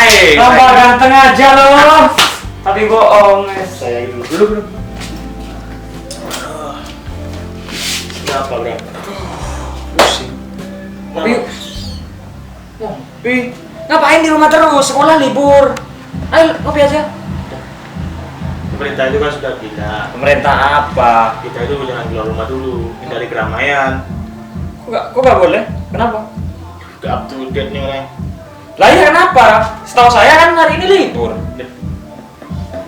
Tambah ganteng aja loh. Tapi bohong. Saya dulu. Berapa? Pusing. Pi. Pi. Ngapain di rumah terus? Sekolah libur. Ayo kopi aja. Pemerintah itu kan sudah bilang, Pemerintah apa? kita itu jangan keluar rumah dulu, hindari keramaian. Kok nggak boleh? Kenapa? Gak up to date nih orang. Lah ya kenapa? Setahu saya kan hari ini libur.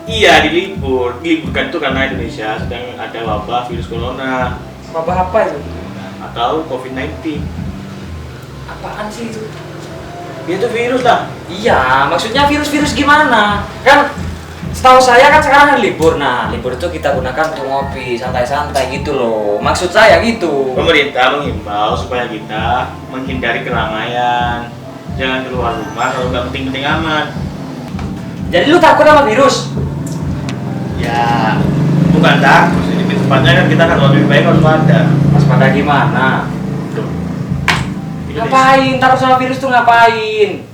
Iya, diliburkan itu karena Indonesia sedang ada wabah virus corona Wabah apa itu? atau COVID-19. Apaan sih itu? Ya itu virus lah. Iya, maksudnya virus-virus gimana? Kan setahu saya kan sekarang hari libur. Nah, libur itu kita gunakan untuk ngopi, santai-santai gitu loh. Maksud saya gitu. Pemerintah menghimbau supaya kita menghindari keramaian, jangan keluar rumah kalau nggak penting-penting amat. Jadi lu takut sama virus? Ya, bukan takut sih, lebih tepatnya kan kita kan lebih baik harus waspada. Waspada gimana? Tuh. Ngapain? Takut sama virus tuh ngapain?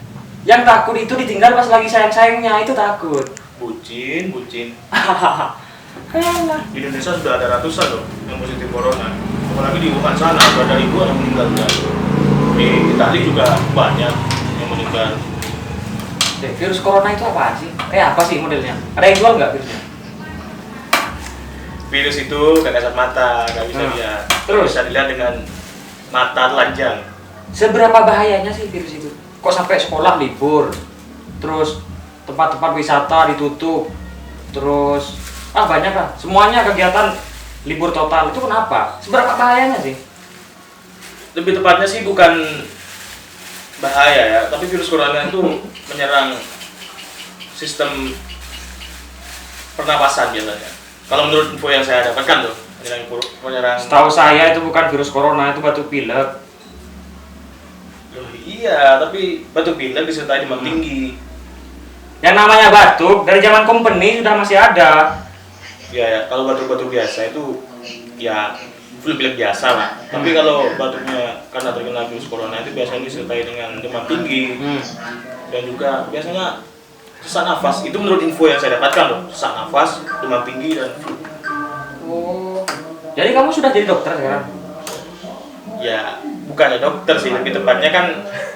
Yang takut itu ditinggal pas lagi sayang-sayangnya, itu takut. Bucin. Alah. Di Indonesia sudah ada ratusan loh yang positif corona. Apalagi di Wuhan sana sudah ada ribuan yang meninggal juga. Di Itali juga banyak yang meninggal. Virus corona itu apaan sih? Apa sih modelnya? Ada yang jual nggak virusnya? Virus itu gak kasat mata, gak bisa lihat. Terus? Bisa dilihat dengan mata telanjang. Seberapa bahayanya sih virus itu? Kok sampai sekolah libur? Terus tempat-tempat wisata ditutup? Terus banyak lah. Semuanya kegiatan libur total. Itu kenapa? Seberapa bahayanya sih? Lebih tepatnya sih bukan bahaya ya, tapi virus corona itu menyerang sistem pernapasan biasanya. Kalau menurut info yang saya dapatkan tuh, menyerang. Setahu saya itu bukan virus corona, itu batuk pilek. Loh, iya, tapi batuk pilek disertai demam tinggi. Yang namanya batuk dari zaman company sudah masih ada. Ya, kalau batuk-batuk biasa itu ya flu pilek biasa lah. Tapi kalau batuknya karena terkena virus corona itu biasanya disertai dengan demam tinggi dan juga biasanya sesak nafas. Itu menurut info yang saya dapatkan loh, sesak nafas, demam tinggi dan flu. Oh, jadi kamu sudah jadi dokter sekarang? Ya, bukannya dokter sih, lebih tepatnya kan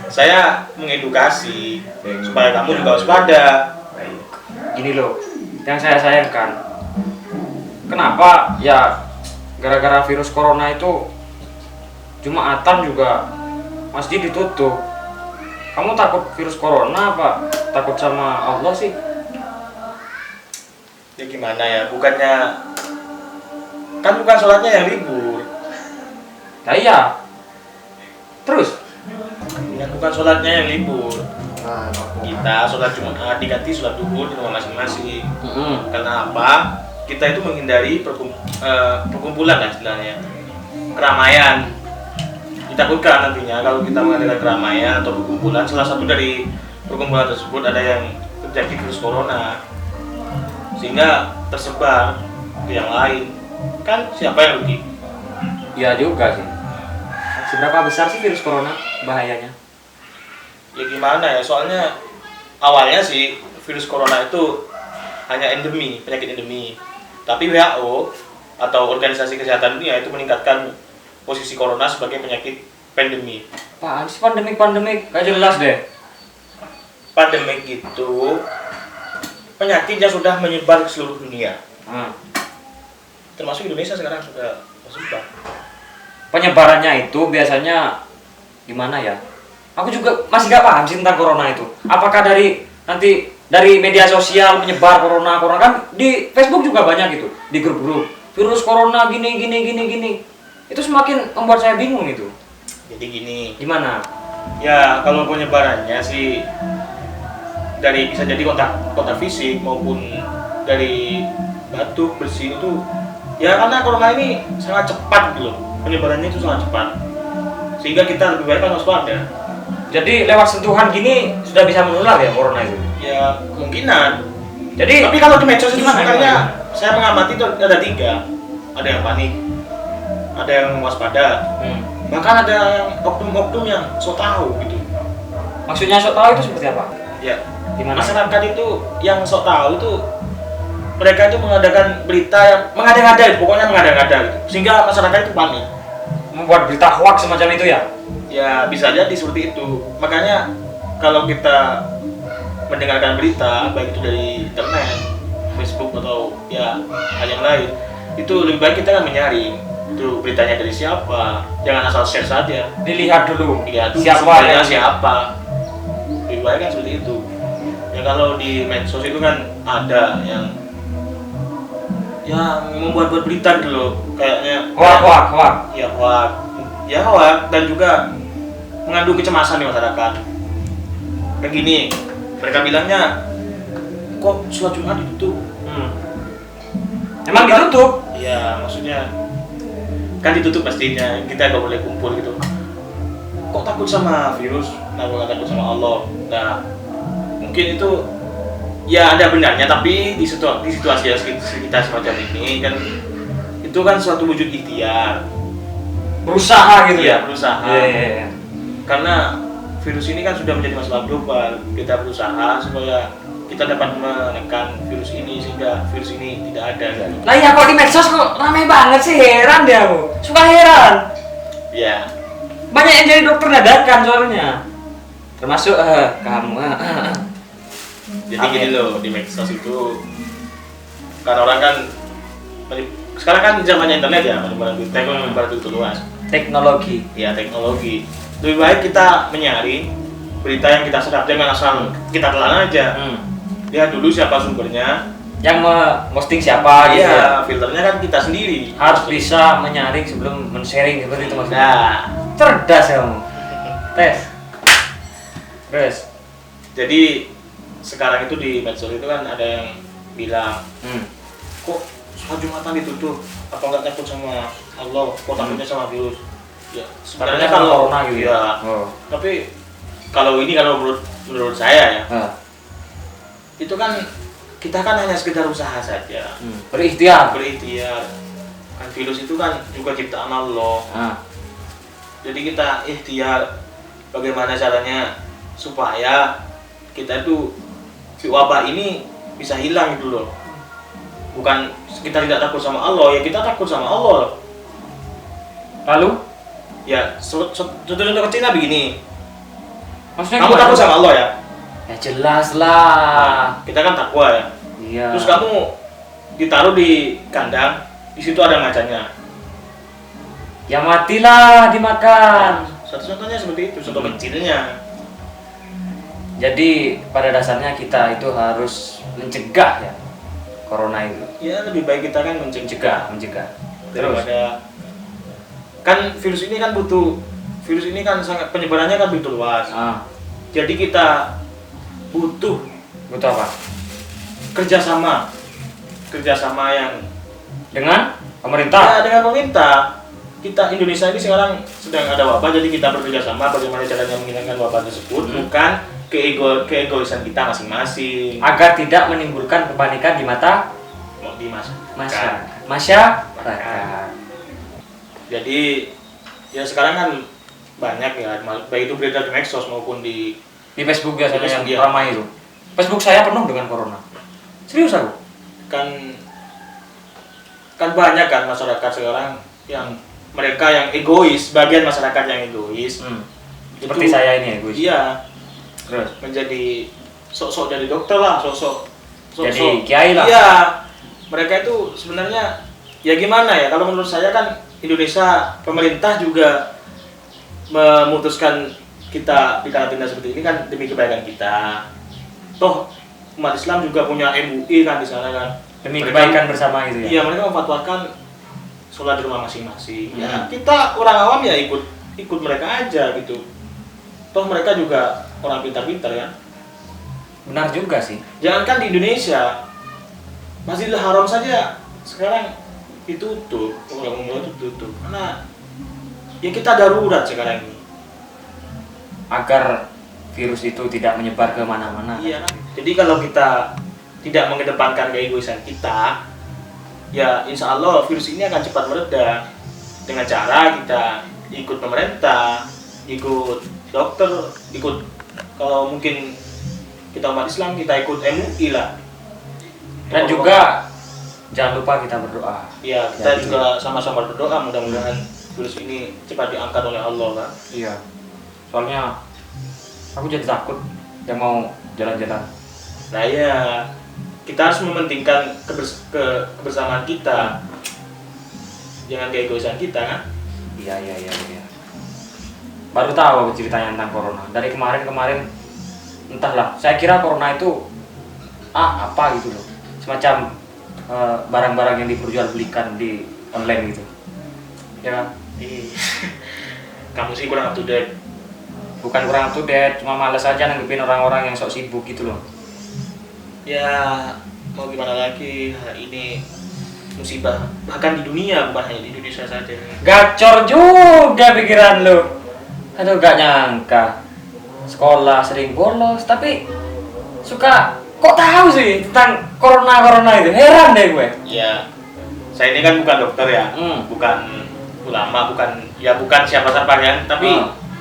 saya mengedukasi supaya kamu juga waspada. Gini loh, yang saya sayangkan, kenapa ya gara-gara virus corona itu Jumatan juga masjid ditutup. Kamu takut virus corona apa takut sama Allah sih? Ya gimana ya, bukannya kan bukan sholatnya yang libur. Nah iya. Terus? Ya bukan sholatnya yang libur. Kita sholat Jumat diganti sholat duhur di rumah masing-masing. Karena apa? Kita itu menghindari perkumpulan lah istilahnya, keramaian. Ditakutkan nantinya kalau kita mengadakan keramaian atau perkumpulan, salah satu dari perkumpulan tersebut ada yang terjadi virus corona, sehingga tersebar ke yang lain. Kan siapa yang rugi? Iya juga sih. Seberapa besar sih virus corona bahayanya? Ya gimana ya, soalnya awalnya sih virus corona itu hanya endemi, penyakit endemi. Tapi WHO atau Organisasi Kesehatan Dunia itu meningkatkan posisi corona sebagai penyakit pandemi. Apaan sih pandemik? Gak jelas deh. Pandemik itu penyakit yang sudah menyebar ke seluruh dunia. Termasuk Indonesia sekarang sudah tersebar. Penyebarannya itu biasanya gimana ya? Aku juga masih gak paham sih tentang corona itu. Apakah dari media sosial menyebar corona kan di Facebook juga banyak gitu, di grup-grup virus corona gini. Itu semakin membuat saya bingung itu. Jadi gini. Gimana? Ya kalau penyebarannya sih bisa jadi kontak fisik maupun dari batuk bersin itu. Ya karena corona ini sangat cepat gitu loh. Penyebarannya itu sangat cepat. Sehingga kita lebih baik kan waspada. Jadi lewat sentuhan gini sudah bisa menular ya corona itu? Ya kemungkinan. Jadi tapi kalau di medsos itu gimana? sebenarnya saya mengamati itu ada 3. Ada yang panik, ada yang waspada, bahkan ada yang oknum-oknum yang so tahu gitu. Maksudnya sok tahu itu seperti apa? Ya, Gimana? masyarakat itu yang sok tahu itu mereka itu mengadakan berita yang mengada-ngada, pokoknya mengada-ngada gitu. Sehingga masyarakat itu panik. Membuat berita hoax semacam itu ya? Ya bisa jadi seperti itu. Makanya kalau kita mendengarkan berita baik itu dari internet, Facebook atau ya hal yang lain, itu lebih baik kita kan menyaring itu beritanya dari siapa. Jangan asal share saja. Dilihat dulu. Lihat Siapa sumbernya yang siapa. Lebih baik kan seperti itu. Ya kalau di medsos itu kan ada yang membuat berita gitu loh, kayaknya hoax. ya hoax dan juga mengandung kecemasan di masyarakat. Kayak gini, mereka bilangnya kok sholat Jumat ditutup. Emang ditutup? Ya maksudnya kan ditutup pastinya, kita gak boleh kumpul gitu. Kok takut sama virus? Nggak takut sama Allah. Nah mungkin itu ya ada benarnya, tapi di situasi kita semacam ini kan itu kan suatu wujud ikhtiar, Berusaha gitu ya ya? berusaha. Iya. Karena virus ini kan sudah menjadi masalah global, kita berusaha supaya kita dapat menekan virus ini sehingga virus ini tidak ada. Nah ya kok di medsos kok ramai banget sih, heran deh aku. Suka heran. Ya Banyak yang jadi dokter dadakan soalnya. Termasuk kamu. jadi gini loh, di medsos itu kan orang kan sekarang kan zamannya internet ya, menyebar itu luas. Teknologi. Ya teknologi. Lebih baik kita menyaring berita yang kita serap, jangan asal kita telan aja. Lihat dulu siapa sumbernya, Yang posting siapa gitu ya? iya filternya kan kita sendiri. Harus bisa menyaring sebelum men-sharing seperti itu maksudnya. Nah, Cerdas kamu. Tes. Terus. jadi sekarang itu di medsos itu kan ada yang bilang kok sholat Jumatan ditutup, apa nggak takut sama Allah, kok takutnya sama virus. Ya sebenarnya kalau corona gitu ya, tapi kalau menurut saya ya, itu kan kita kan hanya sekedar usaha saja, Berikhtiar. kan virus itu kan juga ciptaan Allah. Jadi kita ikhtiar bagaimana caranya supaya kita itu wabah ini bisa hilang gitu loh. Bukan kita tidak takut sama Allah, ya kita takut sama Allah. Lalu? Ya contoh kecilnya begini, Maksudnya kamu gimana? takut sama Allah ya? Ya jelas lah. Kita kan takwa ya. Iya. Terus kamu ditaruh di kandang, di situ ada macannya. Ya matilah dimakan. Contohnya seperti itu, contoh kecilnya. Jadi pada dasarnya kita itu harus mencegah ya corona itu. Ya lebih baik kita kan mencegah Mencegah. daripada kan virus ini kan sangat penyebarannya kan begitu luas. Jadi kita butuh Apa? kerjasama yang Dengan pemerintah. ya, dengan pemerintah. Kita Indonesia ini sekarang sedang ada wabah, jadi kita bekerja sama bagaimana caranya menghilangkan wabah tersebut, bukan keegoisan kita masing-masing. Agar tidak menimbulkan kepanikan di mata masyarakat. Jadi ya sekarang kan banyak ya, baik itu berita di medsos maupun di Facebook biasanya Facebook, yang ya. ramai itu. Facebook saya penuh dengan corona. Serius aku. kan banyak kan masyarakat sekarang yang mereka yang egois, bagian masyarakat yang egois. Seperti saya ini egois. Iya, Terus menjadi sok-sok jadi dokter lah, sok-sok jadi kiai lah. Iya, mereka itu sebenarnya ya gimana ya, kalau menurut saya kan Indonesia, pemerintah juga memutuskan kita di karantina seperti ini kan demi kebaikan kita. Toh umat Islam juga punya MUI kan di sana kan. Demi kebaikan bersama gitu ya. Iya, mereka memfatwakan sholat di rumah masing-masing. Ya, kita orang awam ya ikut mereka aja gitu. Toh mereka juga orang pintar-pintar ya. Benar juga sih. Jangankan di Indonesia, Masjidil Haram saja sekarang ditutup, umroh itu tutup. Karena ya kita darurat sekarang ini. Agar virus itu tidak menyebar ke mana-mana. Iya. Jadi kalau kita tidak mengedepankan keegoisan kita, ya insya Allah virus ini akan cepat mereda dengan cara kita ikut pemerintah, ikut dokter, ikut kalau mungkin kita umat Islam, kita ikut MUI lah. Dan juga jangan lupa kita berdoa. Iya, kita juga sama-sama berdoa mudah-mudahan virus ini cepat diangkat oleh Allah kan. Iya. Soalnya aku jadi takut yang mau jalan-jalan. Nah ya, kita harus mementingkan kebersamaan kita. Jangan keegoisan kita kan. Iya. Baru tahu aku ceritanya tentang corona. Dari kemarin entahlah. Saya kira corona itu apa gitu loh. Semacam barang-barang yang diperjualbelikan di online gitu. Ya kan? Kamu sih kurang up to date. Bukan kurang up to date, cuma males aja nanggepin orang-orang yang sok sibuk gitu loh. Ya, mau gimana lagi, ini musibah bahkan di dunia, bukan hanya di Indonesia saja. Gacor juga pikiran lo. Aduh, gak nyangka sekolah sering bolos, tapi suka kok tahu sih tentang corona itu. Heran deh gue. Ya, saya ini kan bukan dokter ya, bukan ulama, bukan siapa-siapa kan, tapi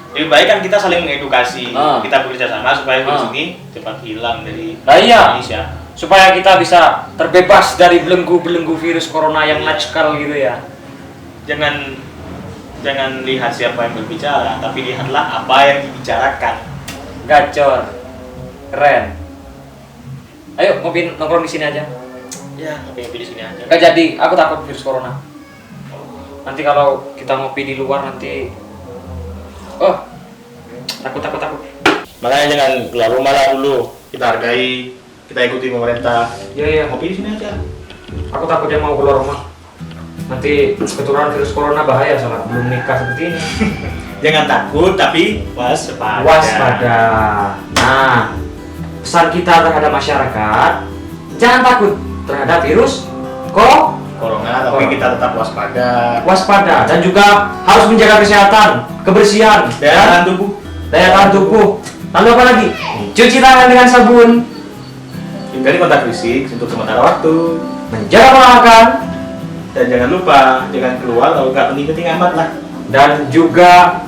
lebih baik kan kita saling mengedukasi, kita bekerja sama supaya virus ini cepat hilang dari Indonesia. Supaya kita bisa terbebas dari belenggu-belenggu virus corona yang nakal gitu ya. Jangan lihat siapa yang berbicara, tapi lihatlah apa yang dibicarakan. Gacor, keren. Ayo ngopi nongkrong di sini aja. Ya, ngopi di sini aja. Gak jadi, aku takut virus corona. Nanti kalau kita ngopi di luar nanti, takut. Makanya jangan keluar rumah lah dulu. Kita hargai, kita ikuti pemerintah. Iya. Ngopi di sini aja. Aku takut dia mau keluar rumah. Nanti ketularan virus corona bahaya soalnya belum nikah seperti ini. Jangan takut, tapi waspada. Nah, pesan kita terhadap masyarakat, jangan takut terhadap virus corona, tapi kita tetap waspada dan juga harus menjaga kesehatan, kebersihan, daya tahan tubuh. Lalu apa lagi? Cuci tangan dengan sabun, Hindari kontak fisik untuk sementara waktu, menjaga pola makan, dan jangan lupa jangan keluar kalau nggak penting-penting amat lah. dan juga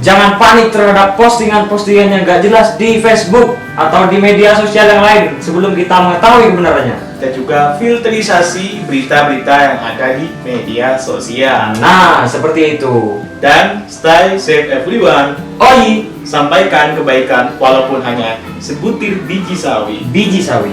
jangan panik terhadap postingan-postingan yang gak jelas di Facebook atau di media sosial yang lain sebelum kita mengetahui kebenarannya. Dan juga filterisasi berita-berita yang ada di media sosial. Nah, seperti itu. Dan stay safe everyone. Oi, Sampaikan kebaikan walaupun hanya sebutir biji sawi. biji sawi.